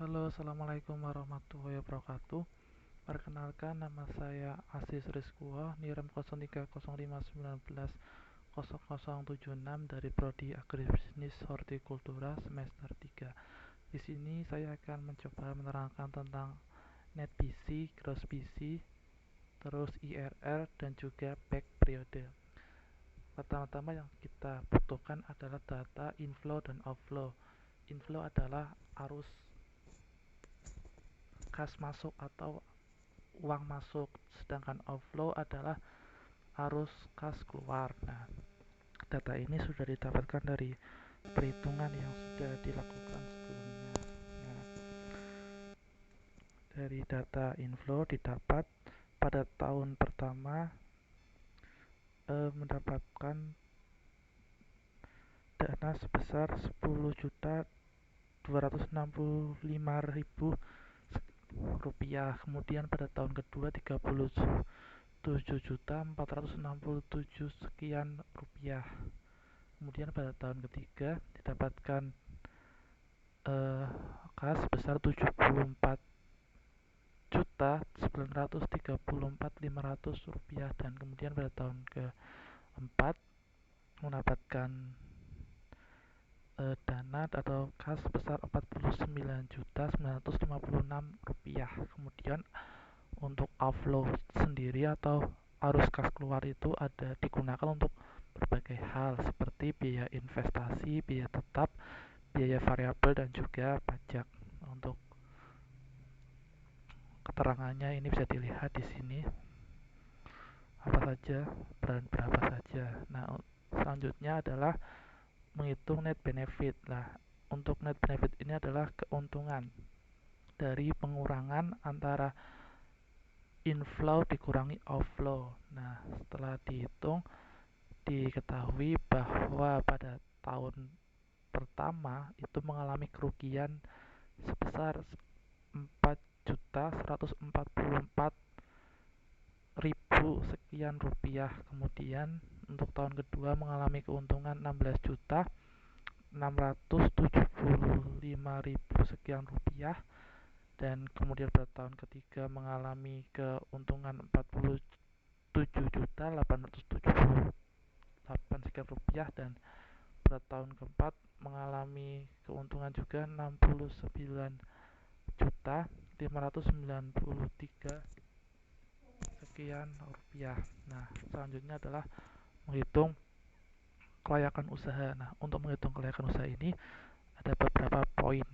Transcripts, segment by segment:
Halo, assalamualaikum warahmatullahi wabarakatuh. Perkenalkan, nama saya Aziz Rizkua, NIREM 0305190076 dari Prodi Agribisnis Hortikultura semester 3. Di sini saya akan mencoba menerangkan tentang net BC, gross BC, terus IRR dan juga back periode. Pertama-tama yang kita butuhkan adalah data inflow dan outflow. Inflow adalah arus kas masuk atau uang masuk, sedangkan outflow adalah arus kas keluar. Nah, data ini sudah didapatkan dari perhitungan yang sudah dilakukan sebelumnya. Nah, dari data inflow didapat pada tahun pertama mendapatkan dana sebesar 10.265.000 rupiah. Kemudian pada tahun kedua 37.467 sekian rupiah. Kemudian pada tahun ketiga didapatkan kas sebesar 74.934.500 rupiah, dan kemudian pada tahun keempat mendapatkan dana atau kas sebesar 49.956 rupiah. Kemudian untuk outflow sendiri atau arus kas keluar itu ada digunakan untuk berbagai hal seperti biaya investasi, biaya tetap, biaya variabel, dan juga pajak. Untuk keterangannya ini bisa dilihat di sini apa saja dan berapa saja. Nah, selanjutnya adalah menghitung net benefit. Nah, untuk net benefit ini adalah keuntungan dari pengurangan antara inflow dikurangi outflow. Nah, setelah dihitung diketahui bahwa pada tahun pertama itu mengalami kerugian sebesar 4.144.000 sekian rupiah. Kemudian untuk tahun kedua mengalami keuntungan 16.675.000 sekian rupiah, dan kemudian pada tahun ketiga mengalami keuntungan 47.878 sekian rupiah, dan pada tahun keempat mengalami keuntungan juga 69.593 sekian rupiah. Nah, selanjutnya adalah menghitung kelayakan usaha. Nah, untuk menghitung kelayakan usaha ini ada beberapa poin.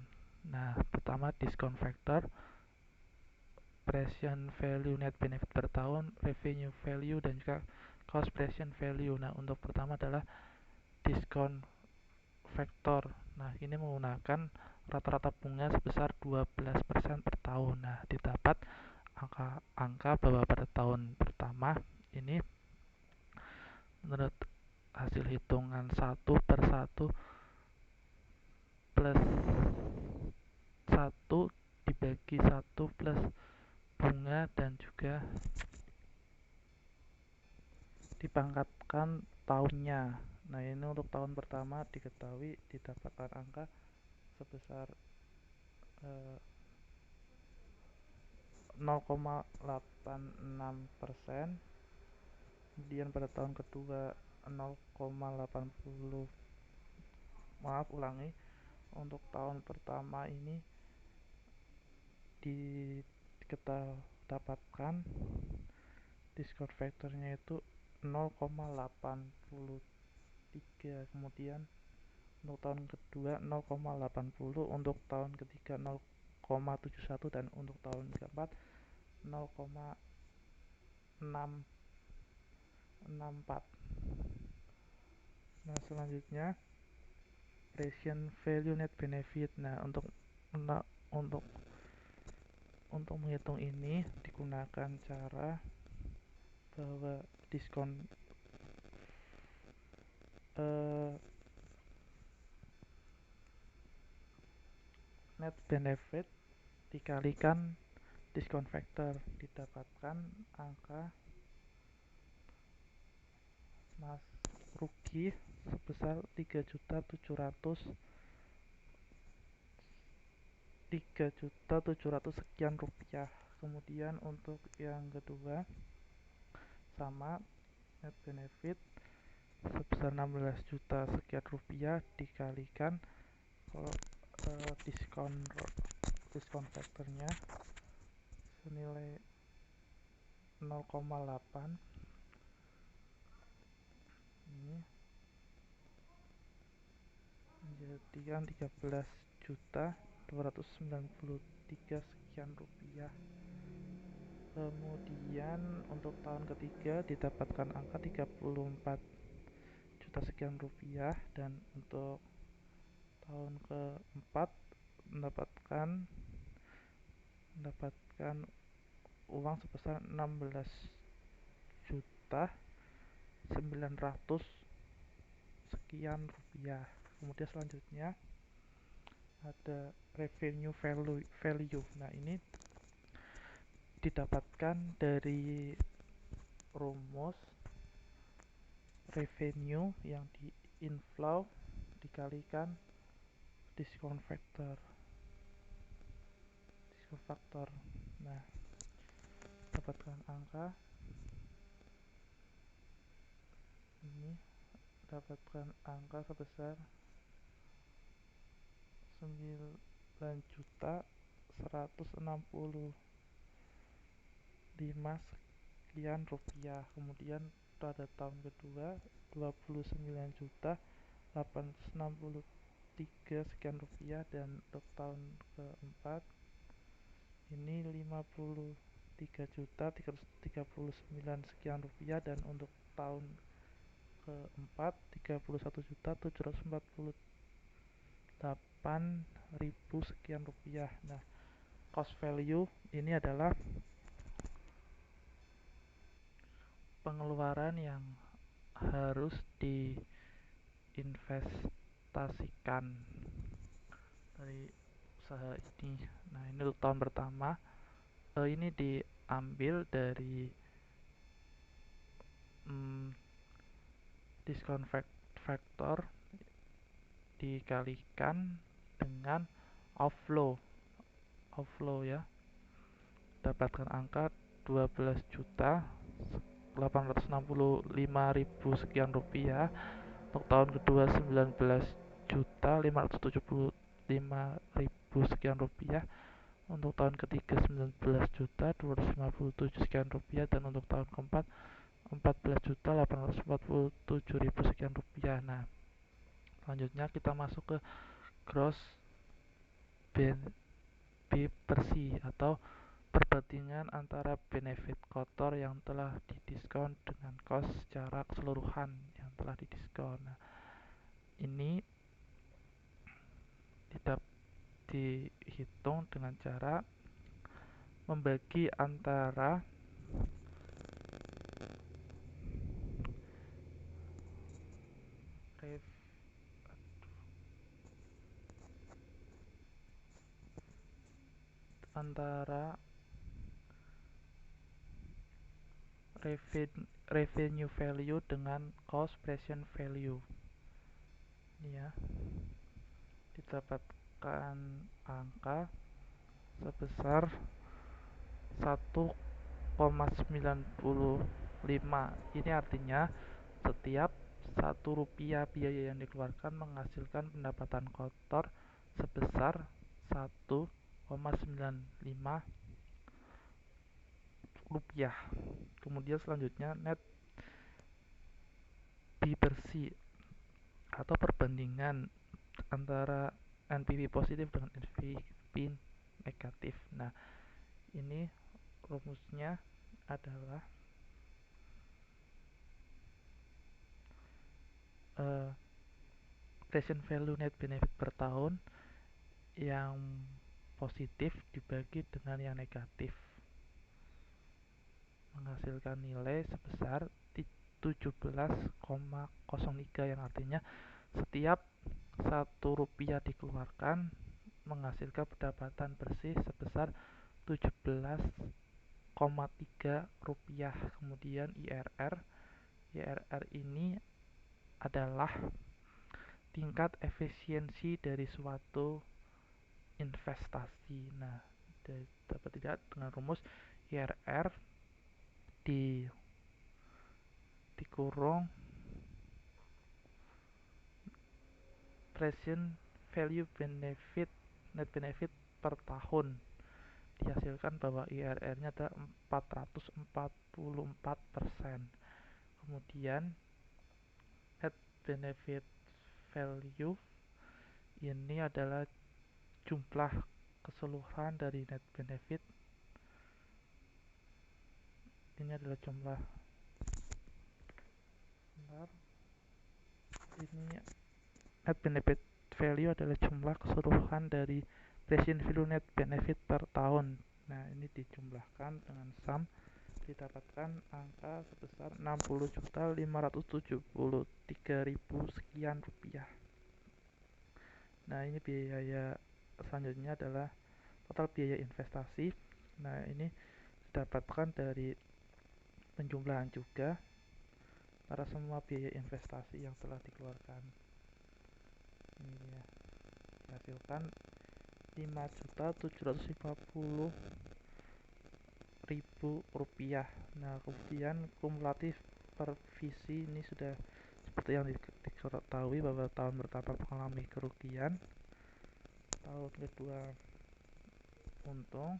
Nah, pertama discount factor, present value net benefit per tahun, revenue value, dan juga cost present value. Nah, untuk pertama adalah discount factor. Nah, ini menggunakan rata-rata bunga sebesar 12% per tahun. Nah, didapat angka bahwa pada tahun pertama ini menurut hasil hitungan 1/1 plus 1 dibagi 1 plus bunga dan juga dipangkatkan tahunnya. Nah, ini untuk tahun pertama diketahui didapatkan angka sebesar 0,86%. Kemudian pada tahun kedua 0,80, untuk tahun pertama ini didapatkan discount factornya itu 0,83. Kemudian untuk tahun kedua 0,80, untuk tahun ketiga 0,71, dan untuk tahun keempat 0,664. Nah, selanjutnya present value net benefit. Nah, untuk menghitung ini digunakan cara bahwa diskon net benefit dikalikan discount factor, didapatkan angka rugi sebesar 3.703.000 3.700.000 sekian rupiah. Kemudian untuk yang kedua sama, net benefit sebesar 16 juta sekian rupiah dikalikan kalau diskon faktornya senilai 0,8, ini menjadikan 13.293 sekian rupiah. Kemudian untuk tahun ketiga didapatkan angka 34 juta sekian rupiah, dan untuk tahun keempat mendapatkan uang sebesar 16 juta 900 sekian rupiah. Kemudian selanjutnya ada revenue value. Nah, ini didapatkan dari rumus revenue yang di inflow dikalikan diskon faktor. Nah, dapatkan angka ini, dapatkan angka sebesar 9.165 sekian rupiah. Kemudian pada tahun kedua 29.863 sekian rupiah, dan untuk tahun keempat ini 53.339 sekian rupiah, dan untuk tahun keempat 31.748.000 sekian rupiah. Nah, cost value ini adalah pengeluaran yang harus diinvestasikan dari usaha ini. Nah, ini untuk tahun pertama. Ini diambil dari diskon faktor dikalikan dengan outflow ya, dapatkan angka 12.865.000 sekian rupiah. Untuk tahun kedua 19.575.000 sekian rupiah. Untuk tahun ketiga 19.257 sekian rupiah, dan untuk tahun keempat 14.847.000 sekian rupiah. Nah, selanjutnya kita masuk ke gross bersih atau perbandingan antara benefit kotor yang telah didiskon dengan cost secara keseluruhan yang telah didiskon. Nah, ini dihitung dengan cara membagi antara revenue value dengan cost present value. Ini ya, didapatkan angka sebesar 1,95. Ini artinya setiap 1 rupiah biaya yang dikeluarkan menghasilkan pendapatan kotor sebesar 1,95 rupiah. Kemudian selanjutnya net bersih atau perbandingan antara NPV positif dengan NPV negatif. Nah, ini rumusnya adalah present value net benefit per tahun yang positif dibagi dengan yang negatif menghasilkan nilai sebesar 17,03, yang artinya setiap 1 rupiah dikeluarkan menghasilkan pendapatan bersih sebesar 17,3 rupiah. Kemudian IRR ini adalah tingkat efisiensi dari suatu investasi. Nah, dapat dilihat dengan rumus IRR dikurung present value net benefit per tahun, dihasilkan bahwa IRR-nya adalah 444%. Kemudian net benefit value ini adalah jumlah keseluruhan dari net benefit. Ini adalah jumlah net benefit value adalah jumlah keseluruhan dari present value net benefit per tahun. Nah, ini dijumlahkan dengan sum, didapatkan angka sebesar 60.573.000 sekian rupiah. Nah, ini biaya selanjutnya adalah total biaya investasi. Nah, ini didapatkan dari penjumlahan juga para semua biaya investasi yang telah dikeluarkan. Ini ya, dihasilkan 5.750.000 rupiah. Nah, kemudian kumulatif per visi ini sudah seperti yang diketahui bahwa tahun pertama mengalami kerugian, tahun kedua untung,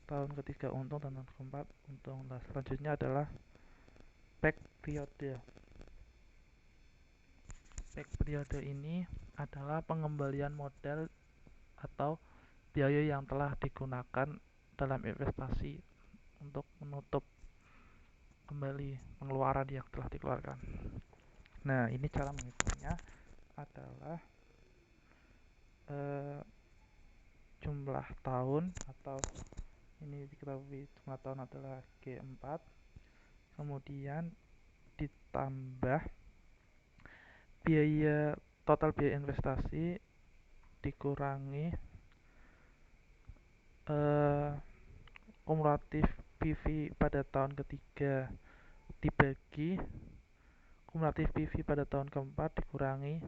tahun ketiga untung, dan tahun keempat untung. Nah, selanjutnya adalah back periode. Back periode ini adalah pengembalian modal atau biaya yang telah digunakan dalam investasi untuk menutup kembali pengeluaran yang telah dikeluarkan. Nah, ini cara menghitungnya adalah jumlah tahun, atau ini diketahui jumlah tahun adalah G4, kemudian ditambah total biaya investasi dikurangi kumulatif PV pada tahun ketiga dibagi kumulatif PV pada tahun keempat dikurangi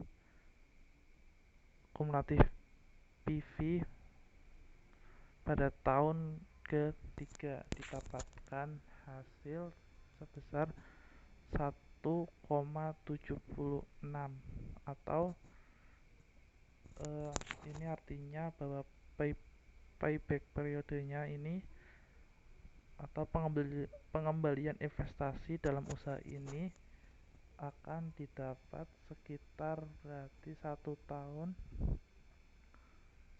kumulatif PV pada tahun ketiga, didapatkan hasil sebesar 1,76, atau ini artinya bahwa payback periodenya ini atau pengembalian investasi dalam usaha ini akan didapat sekitar berarti 1 tahun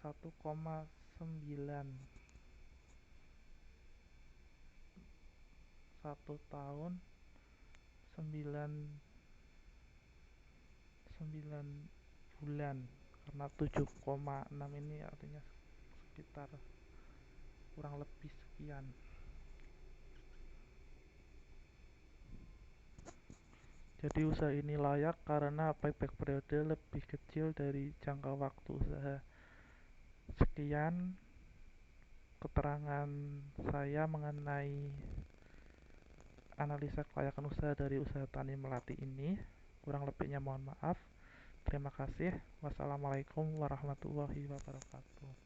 9 bulan, karena 7,6 ini artinya sekitar kurang lebih sekian. Jadi usaha ini layak karena payback periode lebih kecil dari jangka waktu usaha. Sekian keterangan saya mengenai analisa kelayakan usaha dari usaha tani melati ini. Kurang lebihnya mohon maaf. Terima kasih. Wassalamualaikum warahmatullahi wabarakatuh.